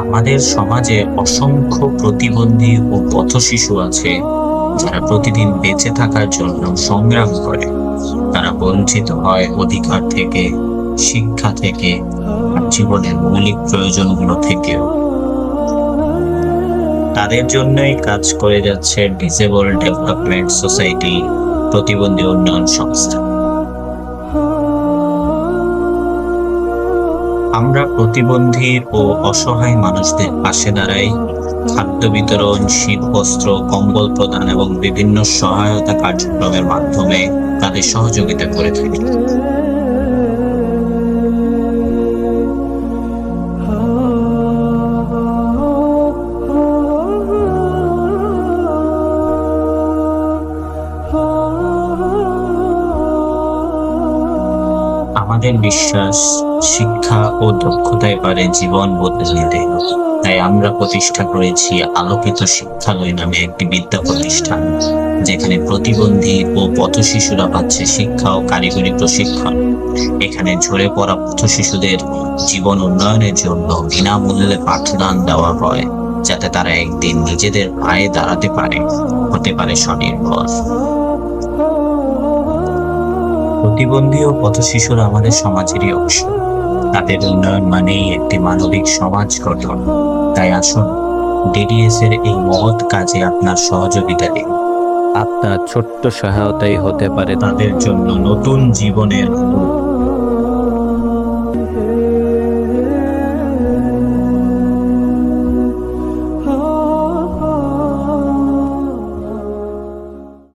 আমাদের সমাজে অসংখ্য প্রতিবন্ধী ও পথশিশু আছে যারা প্রতিদিন বেঁচে থাকার জন্য সংগ্রাম করে। তারা বঞ্চিত হয় অধিকার থেকে, শিক্ষা থেকে, আর জীবনের মৌলিক প্রয়োজনগুলো থেকেও। তাদের জন্যই কাজ করে যাচ্ছে ডিসেবল ডেভেলপমেন্ট সোসাইটি, প্রতিবন্ধী উন্নয়ন সংস্থা। আমরা প্রতিবন্ধী ও অসহায় মানুষদের পাশে দাঁড়াই, খাদ্য বিতরণ, শীত বস্ত্র, কম্বল প্রদান এবং বিভিন্ন সহায়তা কার্যক্রমের মাধ্যমে তাদের সহযোগিতা করে থাকি। আমাদের বিশ্বাস, শিক্ষা ও দক্ষতায় পারে জীবন বদলে দিতে। তাই আমরা প্রতিষ্ঠা করেছি আলোকিত শিক্ষালয় নামে একটি বিদ্যা প্রতিষ্ঠান, যেখানে প্রতিবন্ধী ও পথশিশুরা পাচ্ছে শিক্ষা ও কারিগরি প্রশিক্ষণ। এখানে ঝরে পড়া পথশিশুদের জীবন উন্নয়নের জন্য বিনামূল্যে পাঠদান দেওয়া হয়, যাতে তারা একদিন নিজেদের পায়ে দাঁড়াতে পারে, হতে পারে স্বনির্ভর। প্রতিবন্ধী ও পথশিশুরা আমাদের সমাজেরই অংশ। তাদের উন্নয়ন মানেই একটি মানবিক সমাজ গঠন। তাই আসুন, ডিডিএস এর এই মহৎ কাজে আপনার সহযোগিতা দিন। আপনার ছোট্ট সহায়তাই হতে পারে তাদের জন্য নতুন জীবনের শুরু।